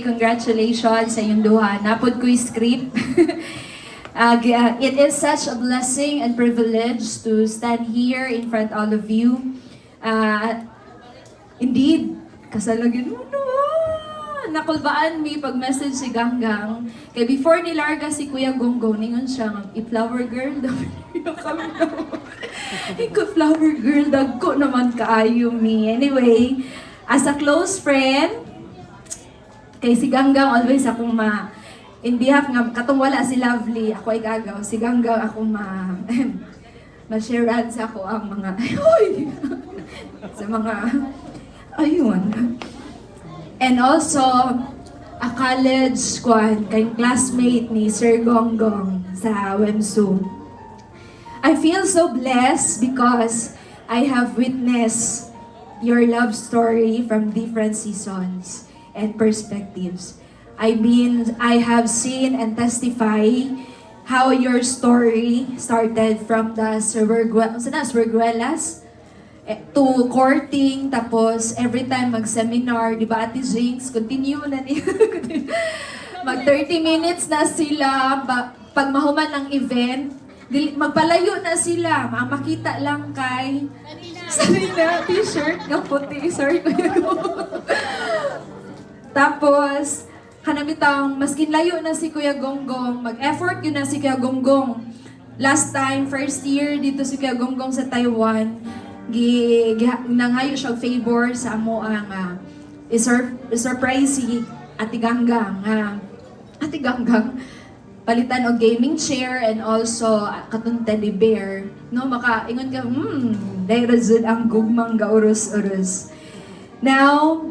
Congratulations sa iyong duha. Napod ko yung script. It is such a blessing and privilege to stand here in front of all of you. Indeed, kasalagin mo no. Nakulbaan mi pag-message si Ganggang. Kaya before nilarga si Kuya Gonggong, ningon siya, i-flower girl daw. Kami daw. Flower girl, dagko naman kaayo mi. Anyway, as a close friend, kay si Ganggang always akong in behalf nga katong wala si Lovely, ako ay gagaw, si Ganggang ako ma-sharean sa ako ang mga sa mga ayun. And also a college squad kay classmate ni Sir Gonggong sa WEMSU. I feel so blessed because I have witnessed your love story from different seasons and perspectives. I have seen and testify how your story started from the Swerguelas to courting, tapos every time mag-seminar, di ba Ate Jinx, continue na niya. Mag 30 minutes na sila, pag mahuman ng event, magpalayo na sila, makita lang kay Sarina, t-shirt ng puti, sorry kuya ko. Tapos, kanabitang, maskin layo na si Kuya Gonggong, mag-effort yun na si Kuya Gonggong. Last time, first year dito si Kuya Gonggong sa Taiwan, nangayo siya favor sa amo ang surprise si Ate Ganggang. Ate Ganggang, palitan og gaming chair and also katong teddy bear. No, makaingon ka, dahil ang gugmang gaurus-urus. Now,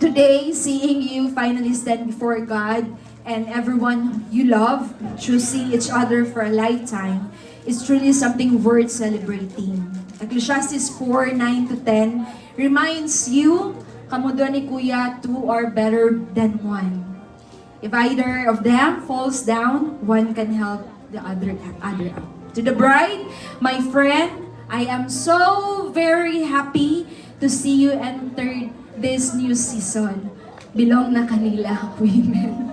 today, seeing you finally stand before God and everyone you love, choosing each other for a lifetime, is truly something worth celebrating. Ecclesiastes 4:9-10 reminds you, kamudo ni Kuya, two are better than one. If either of them falls down, one can help the other up. To the bride, my friend, I am so very happy to see you enter this new season. Belong na kanila, women.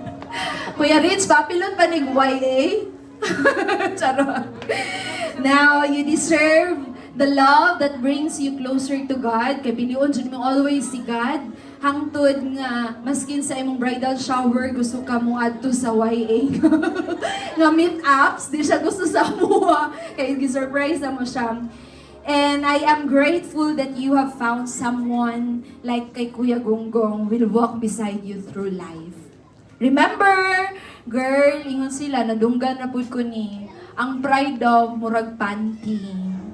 Kuya Rich, papilon pa ning YA. Charot. Now, you deserve the love that brings you closer to God. Kaya piliun dyan mo always si God. Hangtod nga, maskin sa imong bridal shower, gusto ka mo adto sa YA. Nga meet-ups, di siya gusto sa mua. Kaya gi-surprise na mo siya. And I am grateful that you have found someone like kay Kuya Gonggong will walk beside you through life. Remember, girl, ingon sila, nadunggan na pud ko ni, ang pride daw, murag panty.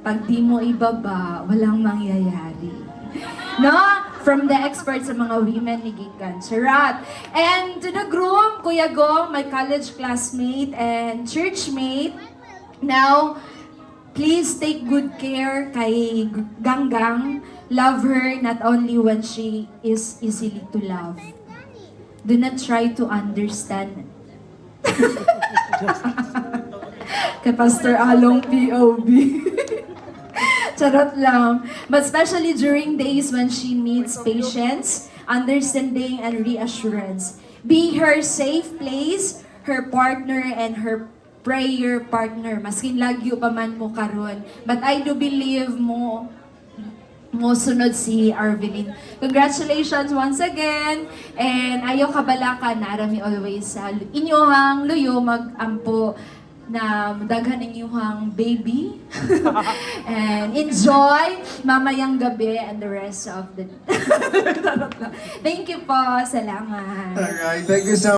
Pag di mo ibaba, walang mangyayari. No? From the experts sa mga women ni Gikan. Charat. And to the groom, Kuya Gong, my college classmate and churchmate, now, please take good care kay Ganggang. Love her not only when she is easily to love. Do not try to understand. Kay Pastor Along POV. Charot lang. But especially during days when she needs patience, understanding, and reassurance. Be her safe place, her partner, and her prayer partner, maskin lagyo pa man mo karon. But I do believe mo sunod si Arvelin. Congratulations once again. And ayaw kabalakan, narami always sa inyohang luyo mag-ampo na daghan inyong baby. And enjoy mamayang gabi and the rest of the Thank you po. Salamat. Alright, thank you so